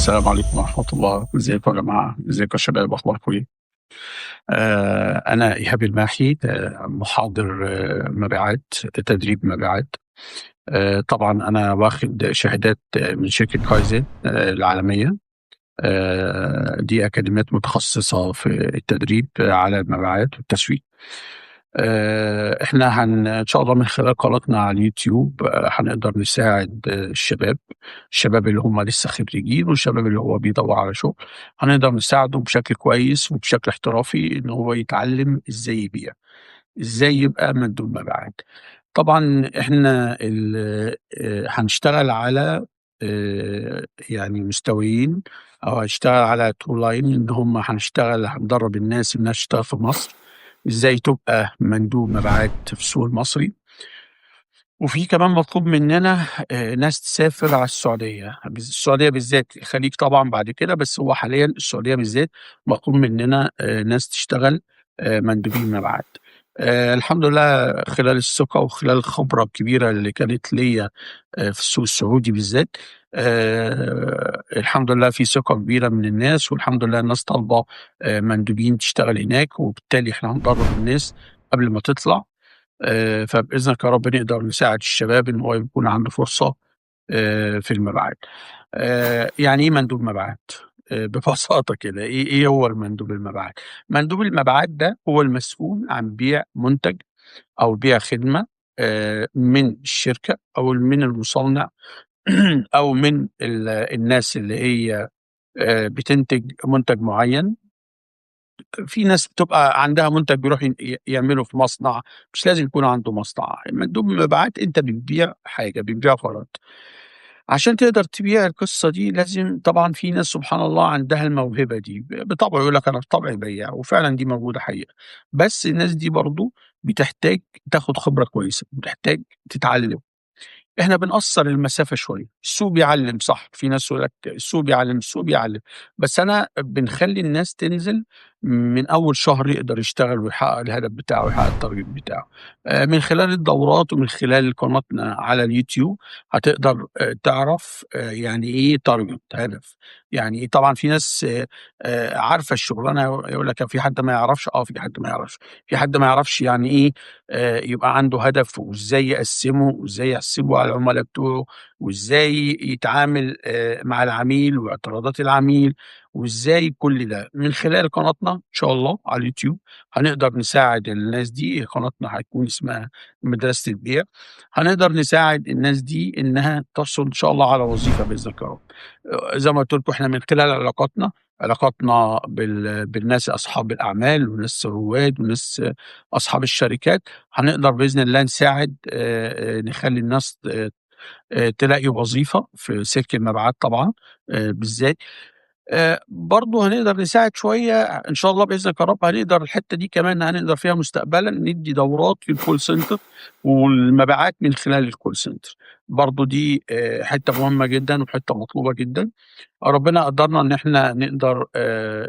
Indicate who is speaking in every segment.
Speaker 1: السلام عليكم ورحمة الله، ازيكم يا جماعة، ازيكم يا شباب، أخباركم إيه؟ أنا إيهاب الماحي، محاضر مبيعات، تدريب مبيعات. طبعًا أنا واخد شهادات من شركة كايزن العالمية. دي أكاديميات متخصصة في التدريب على المبيعات والتسويق. إحنا إن شاء الله من خلال قناتنا على اليوتيوب هنقدر نساعد الشباب اللي هم لسه خريجين والشباب اللي هو بيدوّر على شغل، هنقدر نساعده بشكل كويس وبشكل احترافي إن هو يتعلم إزاي يبيع، إزاي يبقى مندوب مبيعات. طبعًا إحنا هنشتغل على يعني مستويين، أو هنشتغل على tool line إن هم هندرّب الناس إنها تشتغل في مصر، إزاي تبقى مندوب مبيعات في السوق المصري. وفي كمان مطلوب مننا ناس تسافر على السعودية، السعودية بالذات، الخليج طبعًا بعد كده، بس هو حاليًا السعودية بالذات مطلوب مننا ناس تشتغل مندوبين مبيعات. الحمد لله خلال الثقة وخلال الخبرة الكبيرة اللي كانت ليّا في السوق السعودي بالذات، الحمد لله في ثقة كبيرة من الناس، والحمد لله الناس طالبة مندوبين تشتغل هناك، وبالتالي إحنا هندرّب الناس قبل ما تطلع. فبإذنك يا رب نقدر نساعد الشباب إن هو يكون عنده فرصة في المبيعات. يعني إيه مندوب مبيعات؟ ببساطة كده، إيه هو المندوب المبيعات؟ مندوب المبيعات ده هو المسؤول عن بيع منتج أو بيع خدمة من الشركة أو من المصنع أو من الناس اللي هي بتنتج منتج معين. في ناس بتبقى عندها منتج بيروح يعمله في مصنع، مش لازم يكون عنده مصنع، مندوب المبيعات أنت بتبيع حاجة، بتبيع product. عشان تقدر تبيع القصة دي لازم طبعًا في ناس سبحان الله عندها الموهبة دي، بطبعه يقول لك أنا بطبعي بياع، وفعلًا دي موجودة حقيقة، بس الناس دي برضه بتحتاج تاخد خبرة كويسة، بتحتاج تتعلم. إحنا بنقصّر المسافة شوية، السوق بيعلّم صح، في ناس يقول لك السوق بيعلّم، السوق بيعلّم، بس أنا بنخلّي الناس تنزل من أول شهر يقدر يشتغل ويحقق الهدف بتاعه ويحقق الtarget بتاعه. من خلال الدورات ومن خلال قناتنا على اليوتيوب هتقدر تعرف يعني إيه target، هدف، يعني إيه. طبعًا في ناس عارفة الشغلانة، يقول لك في حد ما يعرفش، في حد ما يعرفش، في حد ما يعرفش يعني إيه يبقى عنده هدف، وإزاي يقسّمه، وإزاي يحسبه على العملا بتوعه، وإزاي يتعامل مع العميل واعتراضات العميل، وإزاي كل ده. من خلال قناتنا إن شاء الله على اليوتيوب هنقدر نساعد الناس دي، قناتنا هيكون اسمها مدرسة البيع، هنقدر نساعد الناس دي إنها تحصل إن شاء الله على وظيفة بإذنك يا رب. زي ما قُلت لكم إحنا من خلال علاقاتنا بالناس أصحاب الأعمال وناس رواد وناس أصحاب الشركات، هنقدر بإذن الله نساعد نخلّي الناس تلاقي وظيفة في سلك المبيعات طبعًا بالذات. برضه هنقدر نساعد شوية إن شاء الله بإذنك يا رب، هنقدر الحتّة دي كمان هنقدر فيها مستقبلًا ندّي دورات في الcall center والمبيعات من خلال الcall center. برضه دي حتّة مهمة جدًا وحتّة مطلوبة جدًا. ربنا قدّرنا إن إحنا نقدر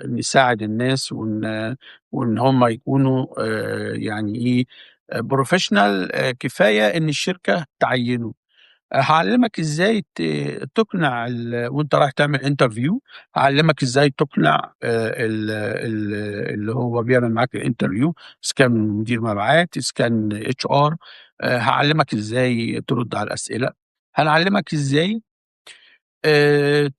Speaker 1: نساعد الناس وإن هم يكونوا يعني إيه، professional كفاية إن الشركة تعيّنه. هاعلّمك إزاي تقنع وأنت رايح تعمل interview، هاعلّمك إزاي تقنع ال ال اللي هو بيعمل معاك الinterview، إذا كان مدير مبيعات، إذا كان HR. هاعلّمك إزاي ترُد على الأسئلة، هنعلّمك إزاي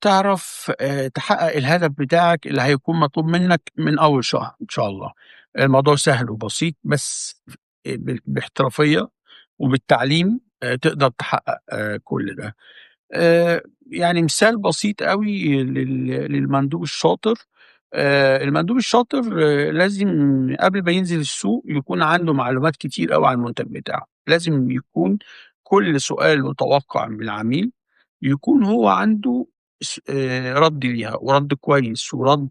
Speaker 1: تعرف تحقق الهدف بتاعك اللي هيكون مطلوب منك من أول شهر إن شاء الله. الموضوع سهل وبسيط، بس باحترافية وبالتعليم تقدر تحقق كل ده. يعني مثال بسيط أوي للمندوب الشاطر. المندوب الشاطر لازم قبل ما ينزل السوق يكون عنده معلومات كتير أوي عن المنتج بتاعه، لازم يكون كل سؤال متوقع من العميل يكون هو عنده رَد ليها، ورَد كويس ورَد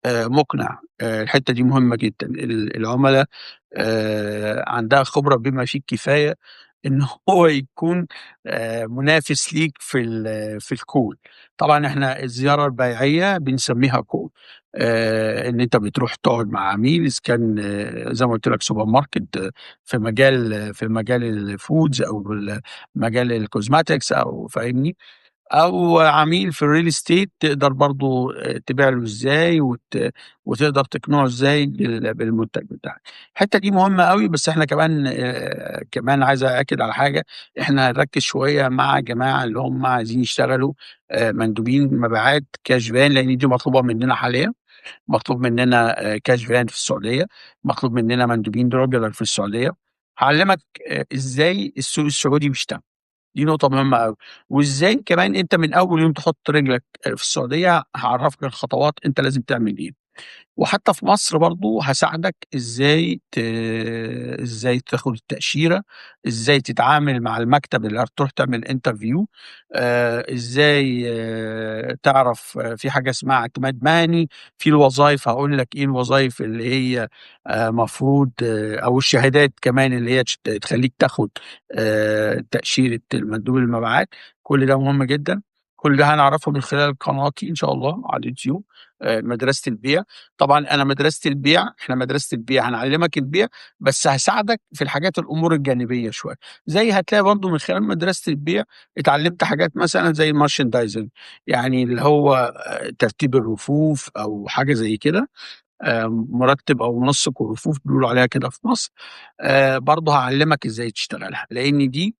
Speaker 1: مقنع. الحتّة دي مهمة جدًا، العُملا عندها خبرة بما فيه الكفاية إن هو يكون منافس ليك في الcall. طبعًا إحنا الزيارة البيعية بنسميها call. إن أنت بتروح تقعد مع عميل، إذا كان زي ما قُلت لك سوبر ماركت في مجال الfoods أو مجال الcosmetics أو فاهمني؟ أو عميل في الreal estate تقدر برضه تبيع له إزاي وتقدر تقنعه إزاي بالمنتج بتاعك. الحتّة دي مهمة أوي، بس إحنا كمان عايز أأكد على حاجة، إحنا هنركّز شوية مع الجماعة اللي هم عايزين يشتغلوا مندوبين مبيعات cash van، لإن دي مطلوبة مننا حاليًا. مطلوب مننا cash van في السعودية، مطلوب مننا مندوبين regular في السعودية. هاعلّمك إزاي السوق السعودي بيشتغل. دي نقطة مهمة أوي، وإزاي كمان أنت من أول يوم تحط رجلك في السعودية هاعرّفك الخطوات أنت لازم تعمل إيه. وحتى في مصر برضه هاساعدك إزاي تاخد التأشيرة، إزاي تتعامل مع المكتب اللي هتروح تعمل interview، إزاي تعرف في حاجة اسمها اعتماد مهني. في الوظايف هاقول لك إيه الوظايف اللي هي مفروض أو الشهادات كمان اللي هي تخلّيك تاخد تأشيرة المندوب المبيعات. كل ده مهم جدًا، كل ده هنعرفه من خلال قناتي إن شاء الله على اليوتيوب، مدرسة البيع. طبعًا أنا مدرسة البيع إحنا مدرسة البيع هنعلّمك البيع، بس هاساعدك في الأمور الجانبية شوية. زي هتلاقي برضه من خلال مدرسة البيع اتعلّمت حاجات مثلًا زي الmerchandising، يعني اللي هو ترتيب الرفوف أو حاجة زي كده. مُرتِّب أو منسِّق الرفوف بيقولوا عليها كده في مصر. برضه هاعلّمك إزاي تشتغلها، لإن دي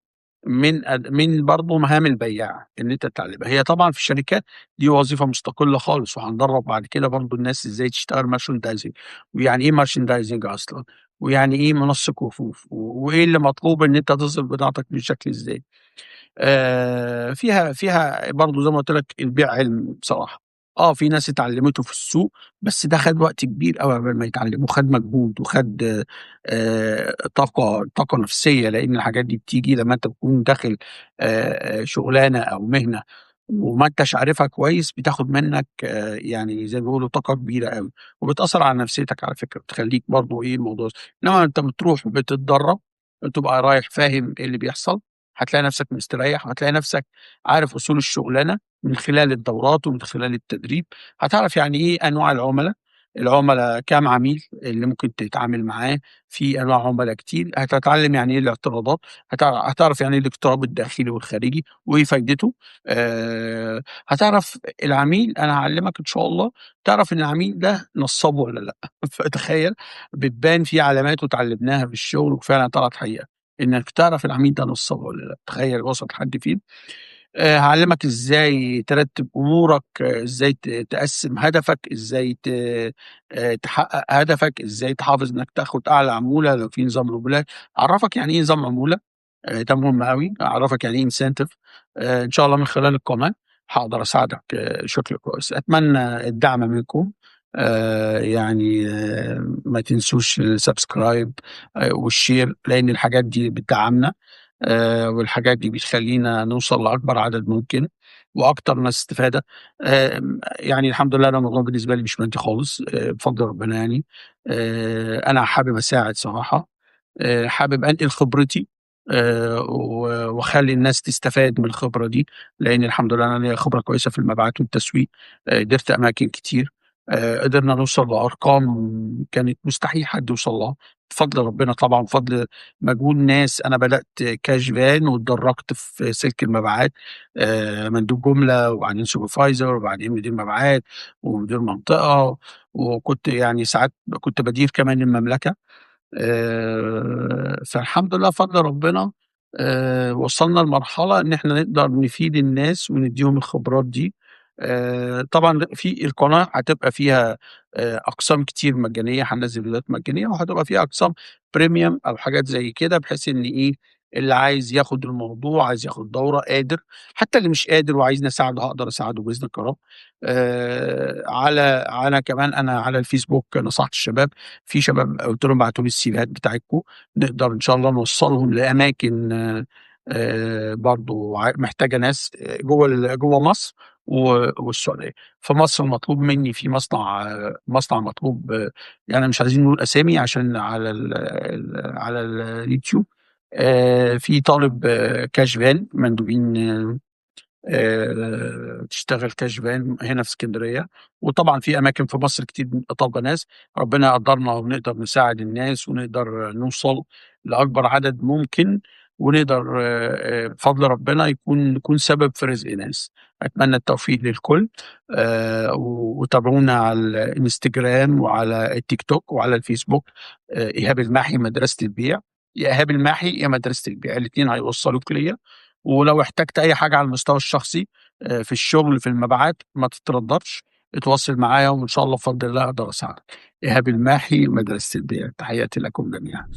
Speaker 1: من برضه مهام البياع إن أنت تتعلّمها. هي طبعًا في الشركات دي وظيفة مستقلة خالص، وهندرّب بعد كده برضه الناس إزاي تشتغل merchandising، ويعني إيه merchandising أصلًا، ويعني إيه منسِّق رفوف، وإيه اللي مطلوب إن أنت تصدر بضاعتك بشكل إزاي. فيها برضه زي ما قُلت لك البيع علم بصراحة. في ناس اتعلّمته في السوق، بس ده خَد وقت كبير أوي عقبال ما يتعلّم، وخَد مجهود، وخَد طاقة نفسية، لإن الحاجات دي بتيجي لمّا أنت تكون داخل شُغلانة أو مهنة وما أنتش عارفها كويس، بتاخد منّك يعني زي ما بيقولوا طاقة كبيرة أوي، وبتأثّر على نفسيتك على فكرة، بتخلّيك برضه إيه الموضوع إنّما أنت بتروح بتتدرّب، بتبقى رايح فاهم إيه اللي بيحصل، هتلاقي نفسك مستريّح، وهتلاقي نفسك عارف أصول الشغلانة من خلال الدورات ومن خلال التدريب. هتعرف يعني إيه أنواع العُملا كام عميل اللي ممكن تتعامل معاه. في أنواع عُملا كتير، هتتعلّم يعني إيه الاعتراضات، هتعرف يعني إيه الاقتراب الداخلي والخارجي وإيه فايدته. هتعرف العميل، أنا هاعلّمك إن شاء الله تعرف إن العميل ده نصّاب والّا لأ. فتخيّل، بتبان فيه علامات واتعلّمناها في الشغل وفعلًا طلعت حقيقة. إنك تعرف العميل ده نصّاب والّا لأ، تخيّل وصل لحد فين. هاعلّمك إزاي ترتّب أمورك، إزاي تقسّم هدفك، إزاي تحقق هدفك، إزاي تحافظ إنك تاخد أعلى عمولة لو في نظام عمولات. أعرّفك يعني إيه نظام عمولة، ده مهم أوي. أعرّفك يعني إيه incentive. إن شاء الله من خلال القناة هاقدر أساعدك بشكل كويس. أتمنى الدعم منكم. يعني ما تنسوش الsubscribe والshare، لإن الحاجات دي بتدعّمنا. والحاجات دي بتخلّينا نوصل لأكبر عدد ممكن وأكتر ناس استفادة. يعني الحمد لله أنا الموضوع بالنسبة لي مش مادي خالص، بفضل ربنا يعني. أنا حابب أساعد صراحة، حابب أنقل خبرتي واخلّي الناس تستفاد من الخبرة دي، لإن الحمد لله أنا ليّا خبرة كويسة في المبيعات والتسويق. قدرت أماكن كتير، قدرنا نوصل لأرقام كانت مستحيل حد يوصل لها، بفضل ربنا طبعًا، بفضل مجهود ناس. أنا بدأت cash van واتدرّجت في سلك المبيعات، مندوب جملة وبعدين supervisor وبعدين مدير مبيعات ومدير منطقة، وكنت يعني ساعات كنت بادير كمان المملكة. فالحمد لله بفضل ربنا وصلنا لمرحلة إن إحنا نقدر نفيد الناس وندّيهم الخبرات دي. طبعًا في القناة هتبقى فيها أقسام كتير مجانية، هننزّل فيديوهات مجانية، وهتبقى فيها أقسام premium أو حاجات زي كده، بحيث إن إيه، اللي عايز ياخد الموضوع، عايز ياخد دورة قادر، حتى اللي مش قادر وعايزني أساعده هاقدر أساعده بإذن الكرام. على كمان أنا على الفيسبوك نصحت الشباب، في شباب قُلت لهم ابعتوا لي السيفيهات بتاعتكم، نقدر إن شاء الله نوصّلهم لأماكن برضه محتاجة ناس جوّه مصر والسعودية. في مصر مطلوب منّي في مصنع مطلوب، يعني مش عايزين نقول أسامي عشان على اليوتيوب. في طالب cash van مندوبين تشتغل cash van هنا في إسكندرية، وطبعًا في أماكن في مصر كتير طالبة ناس. ربنا يقدّرنا ونقدر نساعد الناس ونقدر نوصل لأكبر عدد ممكن. ونقدر بفضل ربنا نكون سبب في رزق ناس. أتمنى التوفيق للكل. وتابعونا على الإنستجرام وعلى التيك توك وعلى الفيسبوك. إيهاب الماحي مدرسة البيع، يا إيهاب الماحي يا مدرسة البيع، الاتنين هيوصّلوك ليّا. ولو احتجت أي حاجة على المستوى الشخصي في الشغل في المبيعات ما تتردّدش، اتواصل معايا وإن شاء الله بفضل الله أقدر أساعدك. إيهاب الماحي مدرسة البيع، تحياتي لكم جميعًا.